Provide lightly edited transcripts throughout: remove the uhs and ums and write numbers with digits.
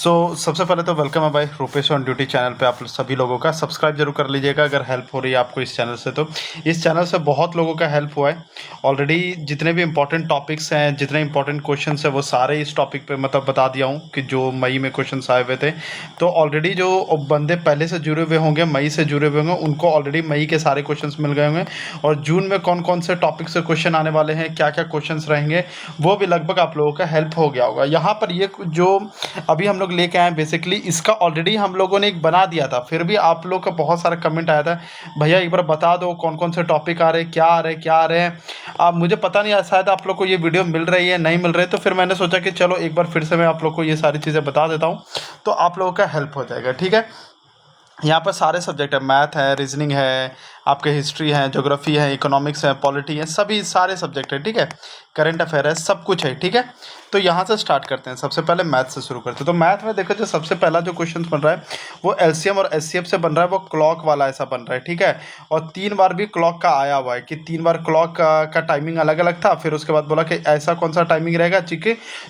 सबसे पहले तो वेलकम है भाई रुपेश ऑन ड्यूटी चैनल पे। आप सभी लोगों का सब्सक्राइब जरूर कर लीजिएगा अगर हेल्प हो रही है आपको इस चैनल से। तो इस चैनल से बहुत लोगों का हेल्प हुआ है ऑलरेडी। जितने भी इंपॉर्टेंट टॉपिक्स हैं, जितने इंपॉर्टेंट क्वेश्चंस हैं, वो सारे इस टॉपिक पे मतलब बता दिया हूँ कि जो मई में क्वेश्चंस आए हुए थे। तो ऑलरेडी जो बंदे पहले से जुड़े हुए होंगे, मई से जुड़े हुए होंगे, उनको ऑलरेडी मई के सारे क्वेश्चंस मिल गए होंगे। और जून में कौन कौन से टॉपिक से क्वेश्चन आने वाले हैं, क्या क्या क्वेश्चंस रहेंगे, वो भी लगभग आप लोगों का हेल्प हो गया होगा। यहाँ पर ये जो अभी हम लोग लेके आए बेसिकली इसका ऑलरेडी हम लोगों ने एक बना दिया था, फिर भी आप लोग का बहुत सारा कमेंट आया था, भैया एक बार बता दो कौन कौन से टॉपिक आ रहे हैं, क्या आ रहे हैं, क्या आ रहे हैं। अब मुझे पता नहीं शायद आप लोग को ये वीडियो मिल रही है नहीं मिल रही है, तो फिर मैंने सोचा कि चलो एक बार फिर से मैं आप लोग को ये सारी चीज़ें बता देता हूँ, तो आप लोगों का हेल्प हो जाएगा। ठीक है, यहाँ पर सारे सब्जेक्ट है, मैथ है, रीजनिंग है, आपके हिस्ट्री है, ज्योग्राफी है, इकोनॉमिक्स है, पॉलिटी है, सभी सारे सब्जेक्ट है। ठीक है, करंट अफेयर है, सब कुछ है। ठीक है, तो यहाँ से स्टार्ट करते हैं। सबसे पहले मैथ से शुरू करते हैं। तो मैथ में देखो जो सबसे पहला जो क्वेश्चन बन रहा है वो एलसीएम और एचसीएफ से बन रहा है, वो क्लॉक वाला ऐसा बन रहा है। ठीक है, और 3 बार भी क्लॉक का आया हुआ है कि 3 बार क्लॉक का टाइमिंग अलग अलग था, फिर उसके बाद बोला कि ऐसा कौन सा टाइमिंग रहेगा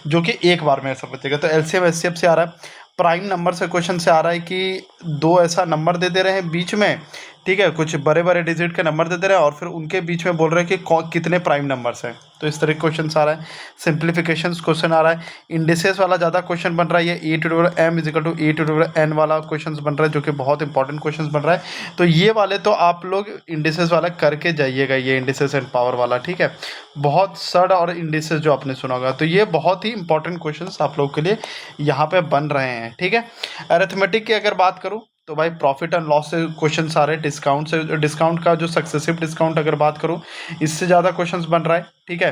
जो कि एक बार में ऐसा बचेगा। तो एलसीएम एचसीएफ से आ रहा है। प्राइम नंबर से क्वेश्चन से आ रहा है कि दो ऐसा नंबर दे रहे हैं बीच में, ठीक है, कुछ बड़े बड़े डिजिट के नंबर दे रहे हैं और फिर उनके बीच में बोल रहे हैं कि कितने प्राइम नंबर्स हैं। तो इस तरह क्वेश्चन आ रहा है। सिंप्लीफिकेशन क्वेश्चन आ रहा है। इंडिसेस वाला ज़्यादा क्वेश्चन बन रहा है, ये E/M=A/N वाला क्वेश्चन बन रहा है, जो कि बहुत इंपॉर्टेंट क्वेश्चन बन रहा है। तो ये वाले तो आप लोग इंडिसेस वाला करके जाइएगा, ये इंडिसेस एंड पावर वाला। ठीक है, बहुत सड और इंडिसेस जो आपने सुना होगा, तो ये बहुत ही इंपॉर्टेंट क्वेश्चन आप लोग के लिए यहाँ पे बन रहे हैं। ठीक है, अरिथमेटिक की अगर बात करूँ तो भाई प्रॉफिट एंड लॉस से क्वेश्चन आ रहे हैं, डिस्काउंट से, डिस्काउंट का जो सक्सेसिव डिस्काउंट अगर बात करूँ इससे ज़्यादा क्वेश्चंस बन रहा है। ठीक है,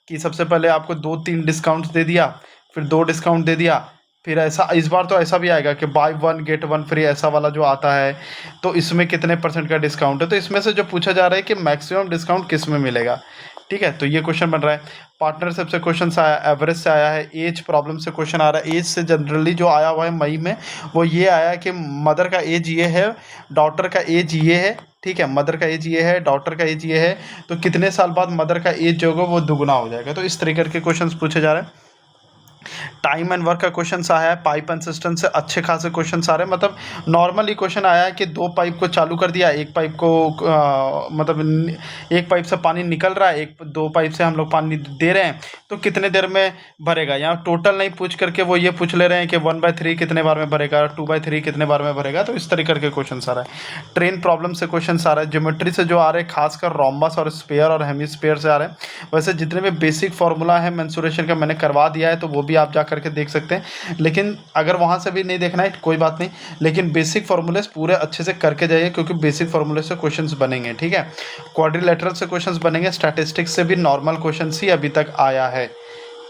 कि सबसे पहले आपको 2-3 डिस्काउंट दे दिया, फिर 2 डिस्काउंट दे दिया, फिर ऐसा इस बार तो ऐसा भी आएगा कि बाय 1 गेट 1 फ्री, ऐसा वाला जो आता है, तो इसमें कितने % का डिस्काउंट है। तो इसमें से जो पूछा जा रहा है कि मैक्सिमम डिस्काउंट किस में मिलेगा। ठीक है, तो ये क्वेश्चन बन रहा है। पार्टनरशिप से क्वेश्चन आया, एवरेज से आया है, एज प्रॉब्लम से क्वेश्चन आ रहा है। एज से जनरली जो आया हुआ है मई में वो ये आया कि मदर का एज ये है, डॉटर का एज ये है। ठीक है, मदर का एज ये है, डॉटर का एज ये है, तो कितने साल बाद मदर का एज जो होगा वो दुगना हो जाएगा। तो इस तरीके के क्वेश्चन पूछे जा रहे हैं। टाइम एंड वर्क का क्वेश्चन आया है। पाइप एंड सिस्टम से अच्छे खासे क्वेश्चन आ रहे हैं। मतलब नॉर्मली क्वेश्चन आया है कि 2 पाइप को चालू कर दिया, एक पाइप को एक पाइप से पानी निकल रहा है, 2 पाइप से हम लोग पानी दे रहे हैं, तो कितने देर में भरेगा। यहाँ टोटल नहीं पूछ करके वो ये पूछ ले रहे हैं कि 1/3 कितने बार में भरेगा, 2/3 कितने बार में भरेगा। तो इस तरीके के क्वेश्चन आ रहा है। ट्रेन प्रॉब्लम से क्वेश्चन आ रहा है। ज्योमेट्री से जो आ रहे हैं खासकर रोम्बस और स्पेयर और हेमिस्फीयर से आ रहे हैं। वैसे जितने भी बेसिक फार्मूला है मेंसुरेशन का मैंने करवा दिया है, तो वो भी आप जा करके देख सकते हैं। लेकिन अगर वहाँ से भी नहीं देखना है कोई बात नहीं, लेकिन बेसिक फार्मूले पूरे अच्छे से करके जाइए, क्योंकि बेसिक फार्मूले से क्वेश्चंस बनेंगे। ठीक है, क्वाड्रिलेटरल से क्वेश्चंस बनेंगे। स्टैटिस्टिक्स से भी नॉर्मल क्वेश्चंस ही अभी तक आया है।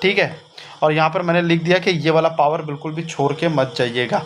ठीक है, और यहाँ पर मैंने लिख दिया कि ये वाला पावर बिल्कुल भी छोड़ के मत जाइएगा।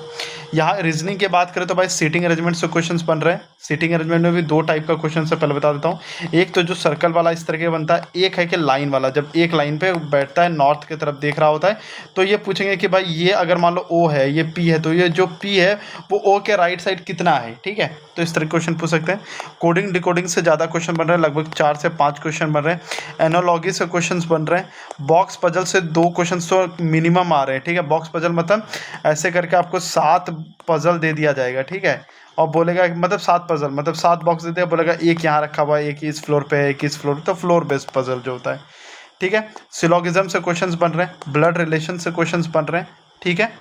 यहाँ रीजनिंग की बात करें तो भाई सीटिंग अरेंजमेंट से क्वेश्चंस बन रहे हैं। सीटिंग अरेंजमेंट में भी 2 टाइप का क्वेश्चन से पहले बता देता हूँ। एक तो जो सर्कल वाला इस तरह के बनता है, एक है कि लाइन वाला, जब एक लाइन पे बैठता है, नॉर्थ की तरफ देख रहा होता है, तो ये पूछेंगे कि भाई ये अगर मान लो O है, ये P है, तो ये जो P है वो O के राइट साइड कितना है। ठीक है, तो इस तरह क्वेश्चन पूछ सकते हैं। कोडिंग डिकोडिंग से ज़्यादा क्वेश्चन बन रहे हैं, लगभग 4 से 5 क्वेश्चन बन रहे हैं। एनोलॉजी से क्वेश्चन बन रहे हैं। बॉक्स पजल से 2 क्वेश्चन तो मिनिमम आ रहे हैं। ठीक है, बॉक्स पजल मतलब ऐसे करके आपको 7 पजल दे दिया जाएगा। ठीक है, और बोलेगा मतलब 7 पजल मतलब 7 बॉक्स दे दिया, बोलेगा एक यहाँ रखा हुआ है, एक इस फ्लोर पे है, एक इस फ्लोर पे, तो फ्लोर बेस्ड पजल जो होता है। ठीक है, सिलोगिज्म से क्वेश्चंस बन रहे हैं। ब्लड रिलेशन से क्वेश्चंस बन रहे हैं। ठीक है,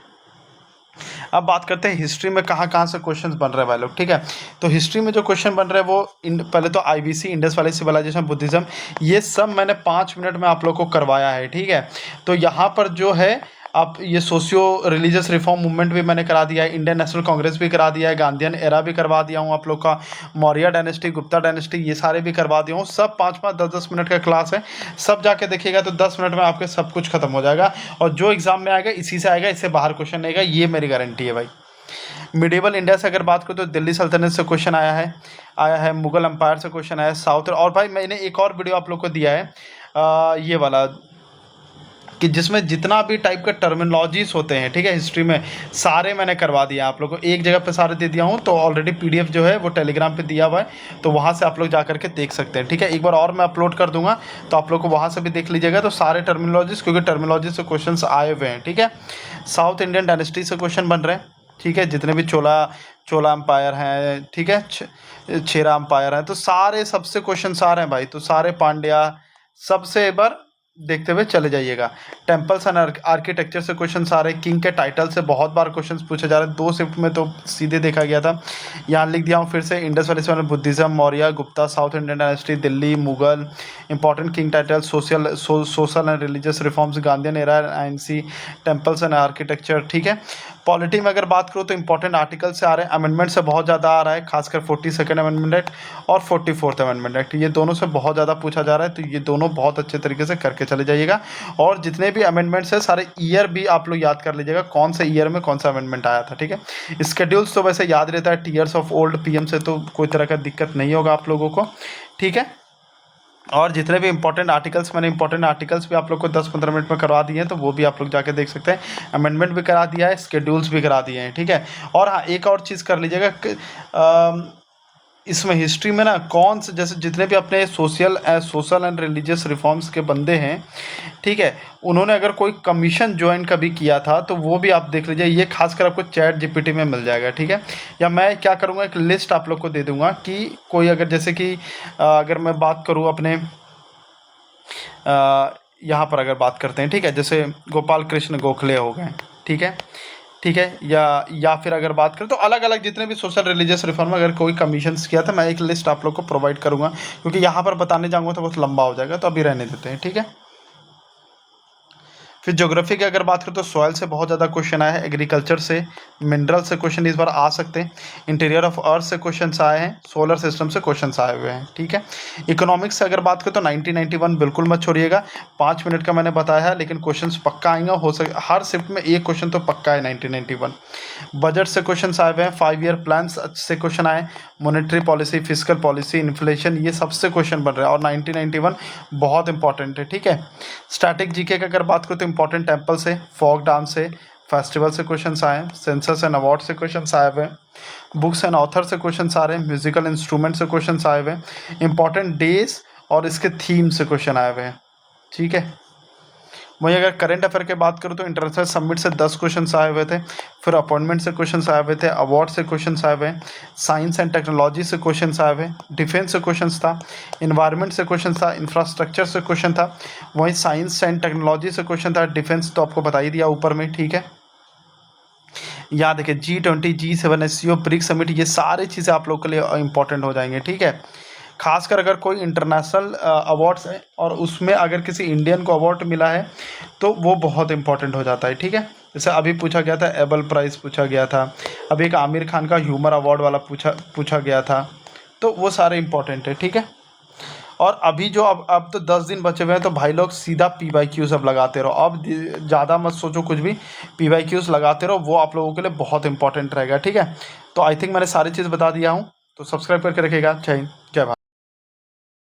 अब बात करते हैं हिस्ट्री में कहाँ कहाँ से क्वेश्चंस बन रहे हैं भाई लोग। ठीक है, तो हिस्ट्री में जो क्वेश्चन बन रहे हैं वो पहले तो IBC, Indus valley civilisation, Buddhism, ये सब मैंने 5 मिनट में आप लोग को करवाया है। ठीक है, तो यहाँ पर जो है आप ये सोशियो रिलीजियस रिफॉर्म मूवमेंट भी मैंने करा दिया है, इंडियन नेशनल कांग्रेस भी करा दिया है, गांधीयन एरा भी करवा दिया हूँ आप लोग का, मौर्य डायनेस्टी, गुप्ता डायनेस्टी, ये सारे भी करवा दिया हूँ। सब 5-5, 10-10 मिनट का क्लास है। सब जाके देखिएगा तो 10 मिनट में आपके सब कुछ खत्म हो जाएगा, और जो एग्जाम में आएगा इसी से आएगा, इससे बाहर क्वेश्चन नहीं आएगा, ये मेरी गारंटी है भाई। मिडिवल इंडिया से अगर बात करूँ तो दिल्ली सल्तनत से क्वेश्चन आया है। मुगल एम्पायर से क्वेश्चन आया है। साउथ, और भाई मैंने एक और वीडियो आप लोग को दिया है, ये वाला कि जिसमें जितना भी टाइप का टर्मिनोलॉजीज होते हैं, ठीक है, हिस्ट्री में सारे मैंने करवा दिया आप लोगों को, एक जगह पे सारे दे दिया हूँ। तो ऑलरेडी पीडीएफ जो है वो टेलीग्राम पे दिया हुआ है, तो वहाँ से आप लोग जा करके देख सकते हैं, ठीक है। एक बार और मैं अपलोड कर दूंगा तो आप लोग को वहाँ से भी देख लीजिएगा। तो सारे टर्मिनोलॉजीज, क्योंकि टर्मिनोलॉजी से क्वेश्चन आए हुए हैं, ठीक है। साउथ इंडियन डायनेस्टी से क्वेश्चन बन रहे हैं, ठीक है, जितने भी चोला एम्पायर हैं, ठीक है, चेरा एम्पायर हैं, तो सारे सबसे क्वेश्चन आ रहे हैं भाई। तो सारे पांड्या सबसे एक बार देखते हुए चले जाइएगा। टेम्पल्स एंड आर्किटेक्चर से क्वेश्चन आ रहे हैं। किंग के टाइटल से बहुत बार क्वेश्चन पूछे जा रहे हैं, 2 शिफ्ट में तो सीधे देखा गया था। यहाँ लिख दिया हूँ फिर से, इंडस वैली से Buddhism, Maurya, Gupta, south Indian dynasty, Delhi, Mughal, important king title, social and religious reforms, Gandhian era, INC, temples and architecture, ठीक है। पॉलिटी में अगर बात करूँ तो इंपॉर्टेंट आर्टिकल से आ रहे हैं। अमेंडमेंट से बहुत ज़्यादा आ रहा है, खासकर 42nd अमेंडमेंट एक्ट और 44th अमेंडमेंट एक्ट, ये दोनों से बहुत ज़्यादा पूछा जा रहा है। तो ये दोनों बहुत अच्छे तरीके से करके चले जाइएगा। और जितने भी अमेंडमेंट्स है सारे ईयर भी आप लोग याद कर लीजिएगा, कौन से ईयर में कौन सा अमेंडमेंट आया था, ठीक है। स्केड्यूल्स तो वैसे याद रहता है, टीयर्स ऑफ ओल्ड पीएम से तो कोई तरह का दिक्कत नहीं होगा आप लोगों को, ठीक है। और जितने भी इंपॉर्टेंट आर्टिकल्स, मैंने इंपॉर्टेंट आर्टिकल्स भी आप लोग को 10-15 मिनट में करवा दिए हैं, तो वो भी आप लोग जाके देख सकते हैं। अमेंडमेंट भी करा दिया है, स्केड्यूल्स भी करा दिए हैं, ठीक है। और हाँ, एक और चीज़ कर लीजिएगा, इसमें हिस्ट्री में ना कौन से, जैसे जितने भी अपने सोशल एंड रिलीजियस रिफॉर्म्स के बंदे हैं, ठीक है, उन्होंने अगर कोई कमीशन ज्वाइन कभी किया था तो वो भी आप देख लीजिए। ये खासकर आपको चैट जीपीटी में मिल जाएगा, ठीक है। या मैं क्या करूँगा, एक लिस्ट आप लोग को दे दूँगा कि कोई अगर, जैसे कि अगर मैं बात करूँ अपने यहाँ पर अगर बात करते हैं, ठीक है, जैसे गोपाल कृष्ण गोखले हो गए, ठीक है, ठीक है, या फिर अगर बात करें तो अलग अलग जितने भी सोशल रिलीजियस रिफॉर्म अगर कोई कमीशंस किया था, मैं एक लिस्ट आप लोग को प्रोवाइड करूँगा, क्योंकि यहाँ पर बताने जाऊँगा तो बहुत लंबा हो जाएगा, तो अभी रहने देते हैं, ठीक है। फिर ज्योग्राफी की अगर बात करें तो सॉइल से बहुत ज़्यादा क्वेश्चन आए हैं, एग्रीकल्चर से, मिनरल से क्वेश्चन इस बार आ सकते हैं, इंटीरियर ऑफ अर्थ से क्वेश्चन आए हैं, सोलर सिस्टम से क्वेश्चन आए हुए हैं, ठीक है। इकोनॉमिक्स से अगर बात करें तो 1991 बिल्कुल मत छोड़िएगा, 5 मिनट का मैंने बताया है, लेकिन क्वेश्चन पक्का आएंगे, हो सके हर शिफ्ट में एक क्वेश्चन तो पक्का है 1991। बजट से क्वेश्चन आए हुए हैं, 5 ईयर प्लान से क्वेश्चन आए, monetary policy, physical policy, inflation, ये सबसे क्वेश्चन बन रहे हैं, और 1991 बहुत इंपॉर्टेंट है, ठीक है। स्टैटिक जीके की अगर बात करें तो इंपॉर्टेंट टेम्पल से, फोक डांस से, फेस्टिवल से क्वेश्चंस आए हैं, सेंसस एंड अवार्ड से क्वेश्चंस आए हुए हैं, बुक्स एंड ऑथर से क्वेश्चंस आ रहे हैं, म्यूजिकल इंस्ट्रूमेंट से क्वेश्चंस आए हुए हैं, इंपॉर्टेंट डेज और इसके थीम से क्वेश्चन आए हुए हैं, ठीक है। वहीं अगर करंट अफेयर की बात करूँ तो इंटरनेशनल समिट से 10 क्वेश्चन आए हुए थे, फिर अपॉइंटमेंट से क्वेश्चन आए हुए थे, अवार्ड से क्वेश्चन आए हुए हैं, साइंस एंड टेक्नोलॉजी से क्वेश्चन आए हुए, डिफेंस से क्वेश्चन था, इन्वायरमेंट से क्वेश्चन था, इंफ्रास्ट्रक्चर से क्वेश्चन था, वहीं साइंस एंड टेक्नोलॉजी से क्वेश्चन था, डिफेंस तो आपको बता ही दिया ऊपर में, ठीक है। यहाँ देखिए G20, G7, SCO, BRICS summit, ये सारी चीज़ें आप लोग के लिए इंपॉर्टेंट हो जाएंगे, ठीक है। खासकर अगर कोई इंटरनेशनल अवार्ड्स है और उसमें अगर किसी इंडियन को अवार्ड मिला है तो वो बहुत इंपॉर्टेंट हो जाता है, ठीक है। जैसे अभी पूछा गया था, एबल प्राइज़ पूछा गया था, अभी एक आमिर खान का ह्यूमर अवार्ड वाला पूछा गया था, तो वो सारे इंपॉर्टेंट है, ठीक है। और अभी जो अब तो 10 दिन बचे हुए हैं, तो भाई लोग सीधा PYQs अब लगाते रहो, अब ज़्यादा मत सोचो कुछ भी, PYQs लगाते रहो, वो आप लोगों के लिए बहुत इंपॉर्टेंट रहेगा, ठीक है। तो आई थिंक मैंने सारी चीज़ बता दिया हूँ, तो सब्सक्राइब करके रखिएगा। जय हिंद।